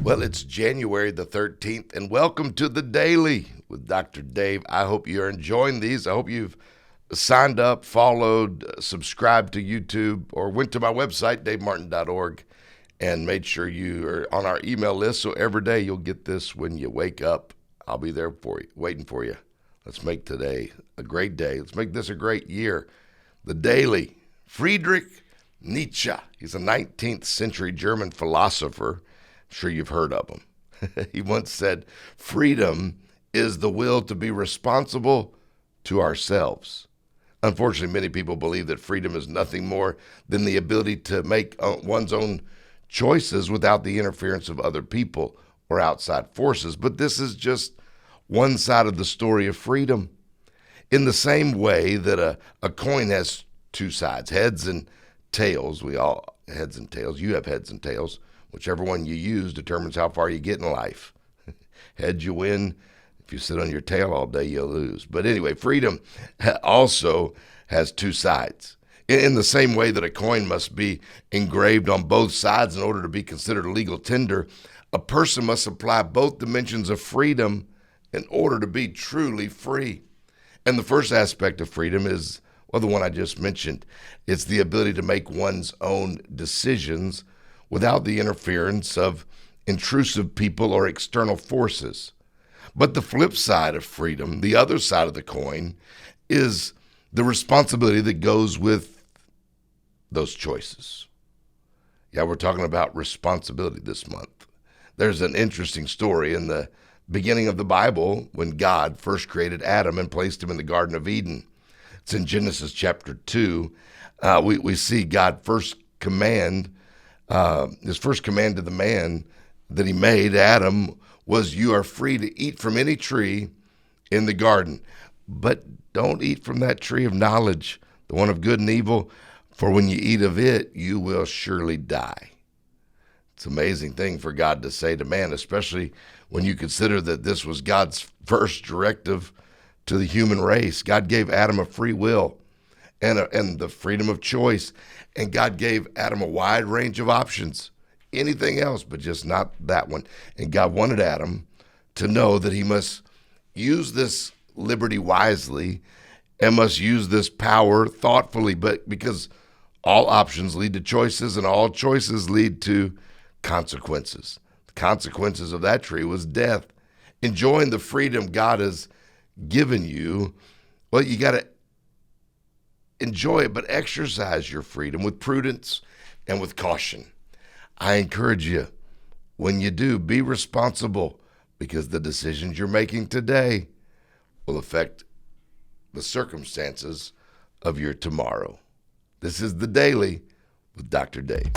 Well, it's January the 13th, and welcome to the Daily with Dr. Dave. I hope you're enjoying these. I hope you've signed up, followed, subscribed to YouTube, or went to my website, davemartin.org, and made sure you are on our email list. So every day you'll get this when you wake up. I'll be there for you, waiting for you. Let's make today a great day. Let's make this a great year. The Daily. Friedrich Nietzsche. He's a 19th century German philosopher. I'm sure you've heard of him. He once said, freedom is the will to be responsible to ourselves. Unfortunately, many people believe that freedom is nothing more than the ability to make one's own choices without the interference of other people or outside forces. But this is just one side of the story of freedom. In the same way that a coin has two sides, heads and tails. We all heads and tails. You have heads and tails. Whichever one you use determines how far you get in life. Heads, you win. If you sit on your tail all day, you'll lose. But anyway, freedom also has two sides. In the same way that a coin must be engraved on both sides in order to be considered a legal tender, a person must supply both dimensions of freedom in order to be truly free. And the first aspect of freedom is, well, the one I just mentioned. It's the ability to make one's own decisions without the interference of intrusive people or external forces. But the flip side of freedom, the other side of the coin, is the responsibility that goes with those choices. Yeah, we're talking about responsibility this month. There's an interesting story in the beginning of the Bible when God first created Adam and placed him in the Garden of Eden. It's in Genesis chapter 2. We see God first command, his first command to the man that he made, Adam, was, you are free to eat from any tree in the garden, but don't eat from that tree of knowledge, the one of good and evil, for when you eat of it, you will surely die. It's an amazing thing for God to say to man, especially when you consider that this was God's first directive to the human race. God gave Adam a free will and the freedom of choice, and God gave Adam a wide range of options. Anything else, but just not that one. And God wanted Adam to know that he must use this liberty wisely and must use this power thoughtfully, but because all options lead to choices and all choices lead to consequences. The consequences of that tree was death. Enjoying the freedom God has given you, well, you got to enjoy it, but exercise your freedom with prudence and with caution. I encourage you, when you do, be responsible, because the decisions you're making today will affect the circumstances of your tomorrow. This is The Daily with Dr. Dave.